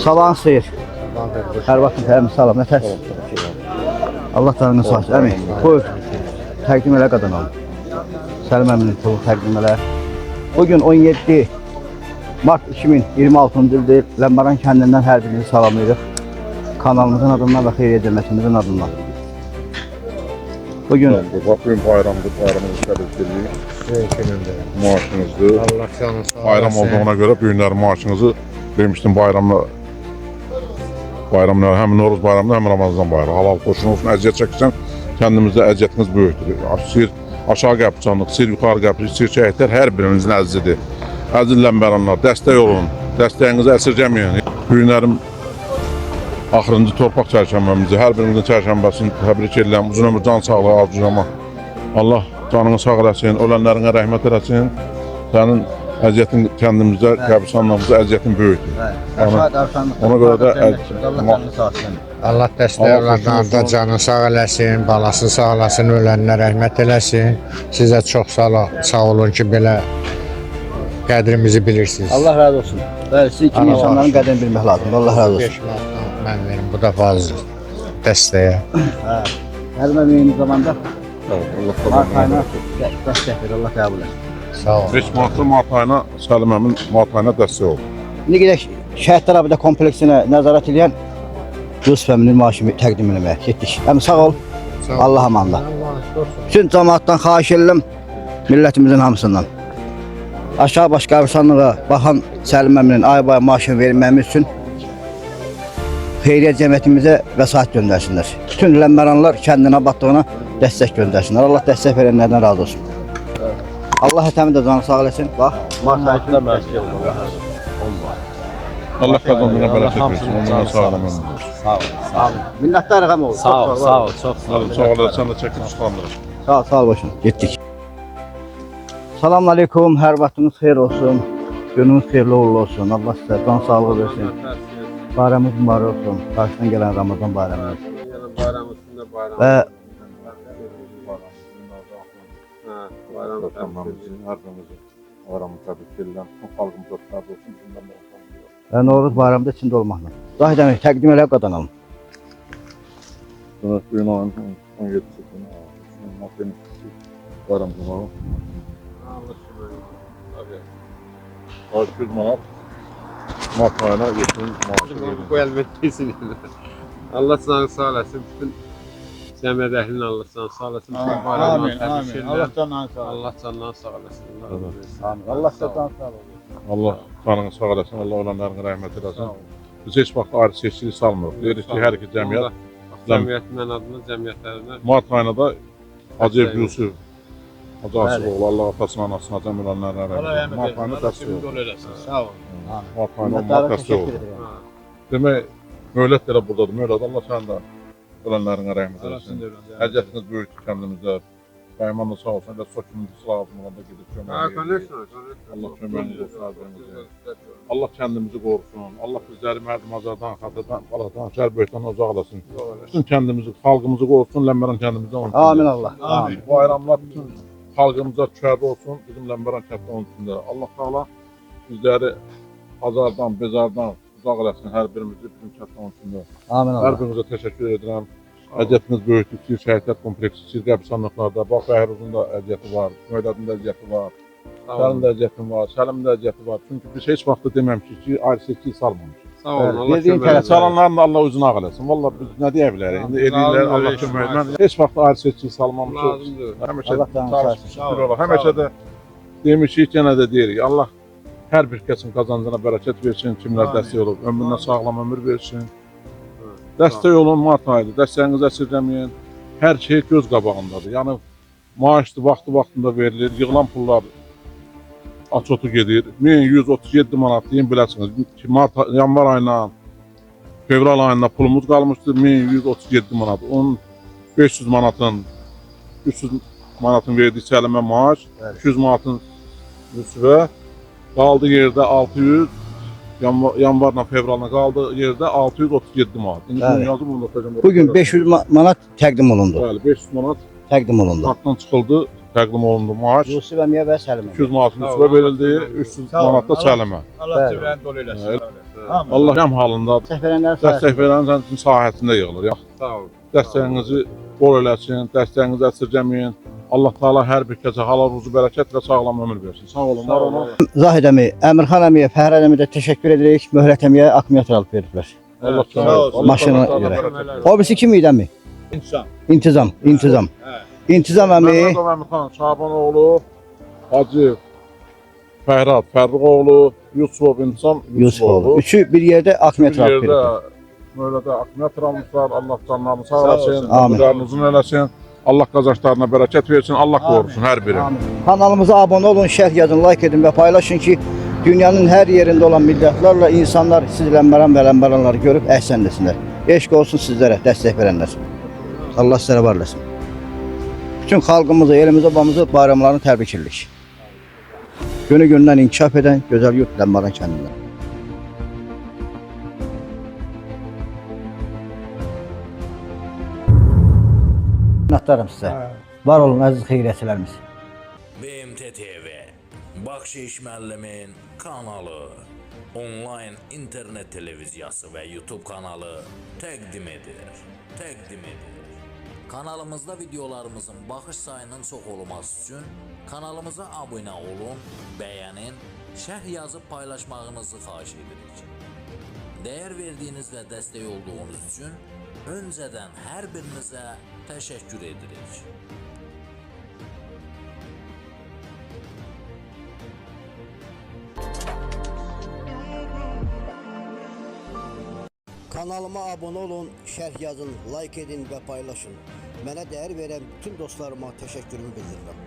Sabahın xeyir. Hər vaxtın təmin salam. Nətəs? Allah canını sağ olsun. Əmin. Buyur. Təqdim elə qadan alın. Səlim əminin pulu təqdim elə. Bugün 17 Mart 2026-cı ildir. Ləmbaran kəndindən hər birinizi salamlayırıq. Kanalımızın adından və xeyriyyə cəmiyyətimizin adından. Bugün bayramdır, bayramınızı təbrik maaşınızdır. Bayram olduğuna görə bu günlər maaşınızı vermişdim bayramla. Bayramlar hem Noruz bayramında hem Ramazan bayramı. Halal xoşun olsun, əziyyət çəkirsən, kəndimizdə əziyyətiniz böyükdür. Sir aşağı qəbirstanlıq, sir yuxarı qəbirstanlıq, sir şəhidlər hər birimizin əzizidir. Əziz Ləmbəranlar, dəstək olun, dəstəyinizi əsirgəməyin. Bu günlərim axırıncı torpaq çərşənbəmizi, hər birimizin çərşənbəsini təbrik edirəm. Uzun ömür, can sağlığı, arzucama. Allah canını sağ eləsin, ölənlərinə rəhmət eləsin. Sənin əziyyətin kəndimizdə, qəbirstanlığımızda əziyyətin böyükdür. Ona görə də Allah dəstək olanlarında canı sağ eləsin, balası sağ olasın, ölənlərə rəhmət eləsin. Sizə çox sağ olun ki, belə qədrimizi bilirsiniz. Allah razı olsun. Bəli, sizin kimi insanların qədrini bilmək lazımdır. Allah razı olsun. Mən verim, bu da fazla dəstəyə. Hər məmnun zamanda Mart ayına dəstək verir, Allah qəbul etsin. Sağ olun. 5 Mart'da Mart ayına Səlim əmin Mart ayına dəstək oldu. İndi gedək Şəhidlər Abidə kompleksinə nəzarət edən Yusuf əminin maaşını təqdim etməyə getdik. Əmi sağ ol. Allah amanla. Bütün cəmaatdan xahiş edirəm, millətimizin hamısından. Aşağı baş qəbirstanlığa baxan Səlim əminin ay-bay maaşını verməyimiz üçün xeyriyyə cəmiyyətimizə vəsait göndərsinlər. Bütün Ləmbəranlar kəndinə batdığına dəstək göndərsinlər. Allah dəstək verənlərdən razı olsun. Allah hətəmi də canı sağ eləsin. Bax, Mart ayında məşğul olun. Allah qazandığına bərəkət versin. Onlara sağ olun. Sağ ol. Sağ ol. Minnətdarıq əmi oğul. Sağ ol, sağ ol. Çox sağ ol. Sağ olun, sən də çəkib çıxandırır. Sağ ol başım. Getdik. Selamun aleyküm. Hər vaxtınız xeyir olsun. Gününüz xeyirli uğurlu olsun. Allah sizə can sağlığı versin. Bayramınız mübarək olsun. Qarşıdan gələn Ramazan bayramınız. Və və Noruz bayramında içində olmaqla. Zahid əmi, təqdim elə qadanalım. Evet, bugün ayın 17'si Mart'ın bayram zamanı. 600 manat Mart ayına geçtiğimiz maaşı veriyoruz. Bu elbette Allah sana sağ olasın. Bütün cəmiyyət əhlinin Allah sana sağ olasın. Amin, amin. Allah canından sağ olasın. Allah canından sağ olasın. Amin. Allah sizə can sağ olsun. Allah canını sağ olasın, Allah olanlarına rəhmət eləsin. Biz heç vaxt ayrı seçkilik salmırıq. Deyirik ki, hər iki cəmiyyət Cəmiyyətindən adına, cəmiyyətlərinə. Mart ayına da Hacı Yusuf, Hacı Asıqoğlu, Allah atasına, anasına, cəmiyyətlərinə rəhmət. Mart ayına dəstək oldu. Sağ ol. Mart ayına onlar dəstək oldu. Demək, möhlət elə buradadır. Möhlət Allah sənin də ölənlərinə rəhmət eləsin. Əziyyətiniz böyükdür kəndimizdə. Bəyman da sağ olsun, bəs sokunuz lazım olanda gedib köməkliyirik. Allah köməyiniz olsun əzərimizə. Allah kəndimizi qorusun. Allah bizləri mərdim azardan, xatırdan, baladan, şərböytdən uzaqlasın. Bütün kəndimizi, xalqımızı qorusun, Ləmbəran kəndimizdə onun üçün. Amin Allah. Amin. Bayramlar bütün xalqımıza düşərli olsun, bizim Ləmbəran kənddə onun üçün. Allah Teala bizləri azardan, bezardan uzaq eləsin, hər birimizi bütün kənddə onun üçün. Amin Allah. Hər birimizə təşəkkür edirəm. Əziyyətiniz böyükdür, sir şəhidlər kompleksi, sir qəbirstanlıqlarda, bax Bəhruzun da əziyyəti var, Möydadın da əziyyəti var, Səlimin də əziyyəti var, Səlimin də əziyyəti var. Çünki biz heç vaxt deməmişik ki, ayrı seçkiyi salmamışıq. Sağ olun. Allah Verdiyin kömək tərəf etsin. Salanların da Allah özünə ağ eləsin. Valla biz nə deyə bilərik? İndi eləyirlər, Allah kömək etsin. Mən heç vaxt ayrı seçkiyi salmamışıq. Lazımdır. Həmişə Allah canını çalışmışıq, sağ şükür ola. Həmişə də demişik, yenə də deyirik. Allah hər bir kəsin qazancına bərəkət versin, kimlər dəstək olub, ömrünə sağlam ömür versin. Dəstək olun Mart ayıdır, dəstəyinizi əsirgəməyin. Hər şey göz qabağındadır. Yəni maaşdır, vaxtında verilir, yığılan pullar açotu gedir. 1137 manat deyin biləsiniz. Yanvar ayından, fevral ayında pulumuz qalmışdır 1137 manat. Onun 500 manatın, 300 manatın verdiyi Səlimə maaş, 200 manatın Yusufə, qaldı yerdə 600, yanvarla fevralına qaldı yerdə 637 manat. Bugün 500 manat təqdim olundu. Bəli, 500 manat təqdim olundu. kartdan çıxıldı, təqdim olundu maaş. Yusuf əmiyə və Səlimə. 200 manatın üstünə verildi, 300 manat da Səlimə. Allah ciblərini dolu eləsin. Allah həm halında Dəstək verənlər dəstək verən sahəsində yığılır. Ya. Sağ olun. Dəstəyinizi bol eləsin, dəstəyinizi əsirgəməyin. Allah Taala hər bir kəsə halal ruzu bərəkət və sağlam ömür versin. Sağ olun, var olun. Zahid əmi, Əmirxan əmiyə, Fəhər əmiyə də təşəkkür edirik. Möhlət əmiyə akkumulyator alıb veriblər. Allah Sağ olsun. Maşına görə. O birisi kim idi əmi? İnsan. İntizam. İntizam əmi. Məmmədov Əmirxan Şabanoğlu, Hacı Fərhad Fərruqoğlu, Yusuf İnsan Yusufoğlu. Üçü bir yerdə Bir akkumulyator alıb yerdə veriblər. möhlədə akkumulyator almışlar. Allah canlarını sağ Sağ eləsin, olsun. Amin. ömürlərini uzun eləsin. Allah qazançlarına bərəkət versin, Allah qorusun hər biri. Kanalımıza abunə olun, şərh yazın, like edin və paylaşın ki, dünyanın hər yerində olan millətlərlə insanlar sizlə məram və ləmbəranları görüb əhsənləsinlər. Eşq olsun sizlərə, dəstək verənlər. Allah sizlərə var eləsin. Bütün xalqımızı, elimizi, obamızı bayramlarını təbrik edirik. Günü-gündən inkişaf edən gözəl yurt Ləmbaran kəndindən. Minnətdarım sizə. Var olun əziz xeyriyyətçilərimiz. BMT TV, Bakşiş müəllimin kanalı, onlayn internet televiziyası və YouTube kanalı təqdim edir. Kanalımızda videolarımızın baxış sayının çox olması üçün kanalımıza abunə olun, bəyənin, şərh yazıb paylaşmağınızı xahiş edirik. Dəyər verdiyiniz və dəstək olduğunuz üçün öncədən hər birinizə təşəkkür edirik. Kanalıma abunə olun, şərh yazın, like edin və paylaşın. Mənə dəyər verən bütün dostlarıma təşəkkürümü bildirirəm.